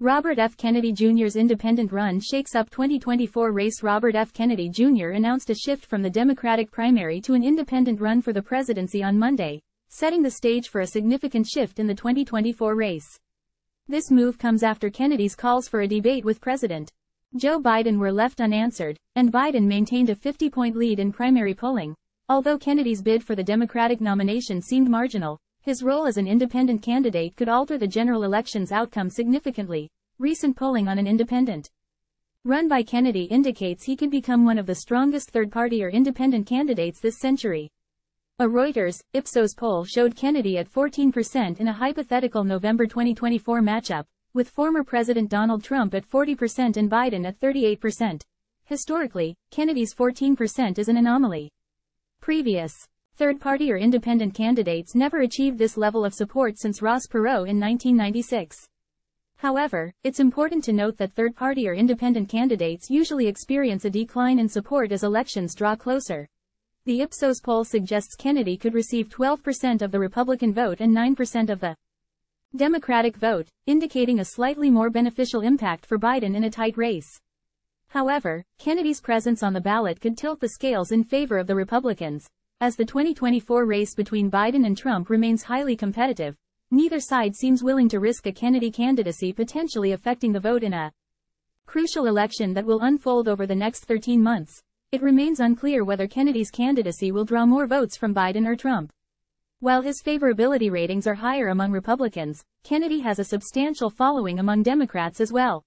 Robert F. Kennedy Jr.'s independent run shakes up 2024 race. Robert F. Kennedy Jr. announced a shift from the Democratic primary to an independent run for the presidency on Monday, setting the stage for a significant shift in the 2024 race. This move comes after Kennedy's calls for a debate with President Joe Biden were left unanswered, and Biden maintained a 50-point lead in primary polling. Although Kennedy's bid for the Democratic nomination seemed marginal, his role as an independent candidate could alter the general election's outcome significantly. Recent polling on an independent run by Kennedy indicates he could become one of the strongest third-party or independent candidates this century. A Reuters, Ipsos poll showed Kennedy at 14% in a hypothetical November 2024 matchup, with former President Donald Trump at 40% and Biden at 38%. Historically, Kennedy's 14% is an anomaly. Previous third-party or independent candidates never achieved this level of support since Ross Perot in 1996. However, it's important to note that third-party or independent candidates usually experience a decline in support as elections draw closer. The Ipsos poll suggests Kennedy could receive 12% of the Republican vote and 9% of the Democratic vote, indicating a slightly more beneficial impact for Biden in a tight race. However, Kennedy's presence on the ballot could tilt the scales in favor of the Republicans. As the 2024 race between Biden and Trump remains highly competitive, neither side seems willing to risk a Kennedy candidacy potentially affecting the vote in a crucial election that will unfold over the next 13 months. It remains unclear whether Kennedy's candidacy will draw more votes from Biden or Trump. While his favorability ratings are higher among Republicans, Kennedy has a substantial following among Democrats as well.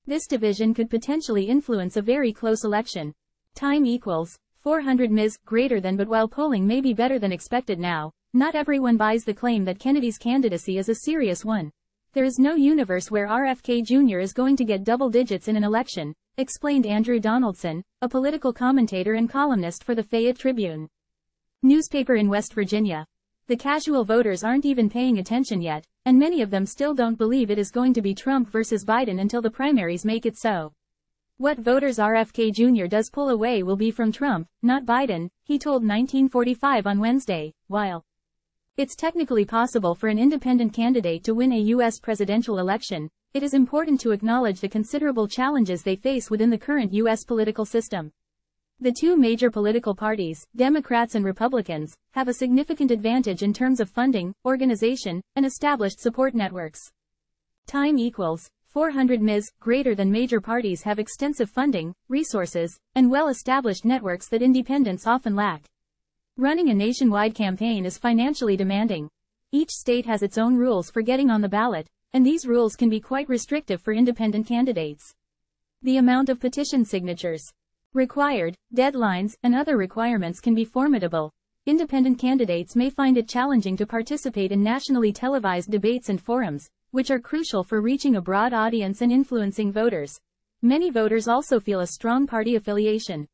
This division could potentially influence a very close election. Time equals 400 ms greater than. But while polling may be better than expected now, not everyone buys the claim that Kennedy's candidacy is a serious one. There is no universe where RFK Jr. is going to get double digits in an election, explained Andrew Donaldson, a political commentator and columnist for the Fayette Tribune newspaper in West Virginia. The casual voters aren't even paying attention yet, and many of them still don't believe it is going to be Trump versus Biden until the primaries make it so. What voters RFK Jr. does pull away will be from Trump, not Biden, he told 1945 on Wednesday. While it's technically possible for an independent candidate to win a U.S. presidential election, it is important to acknowledge the considerable challenges they face within the current U.S. political system. The two major political parties, Democrats and Republicans, have a significant advantage in terms of funding, organization, and established support networks. Time equals 400 ms greater than. Major parties have extensive funding, resources, and well-established networks that independents often lack. Running a nationwide campaign is financially demanding. Each state has its own rules for getting on the ballot, and these rules can be quite restrictive for independent candidates. The amount of petition signatures required, deadlines, and other requirements can be formidable. Independent candidates may find it challenging to participate in nationally televised debates and forums, which are crucial for reaching a broad audience and influencing voters. Many voters also feel a strong party affiliation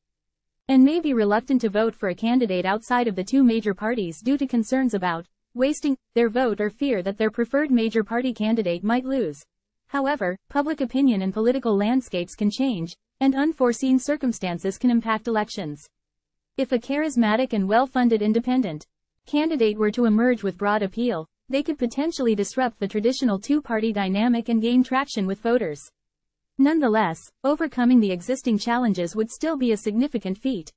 and may be reluctant to vote for a candidate outside of the two major parties due to concerns about wasting their vote or fear that their preferred major party candidate might lose. However, public opinion and political landscapes can change, and unforeseen circumstances can impact elections. If a charismatic and well-funded independent candidate were to emerge with broad appeal, they could potentially disrupt the traditional two-party dynamic and gain traction with voters. Nonetheless, overcoming the existing challenges would still be a significant feat.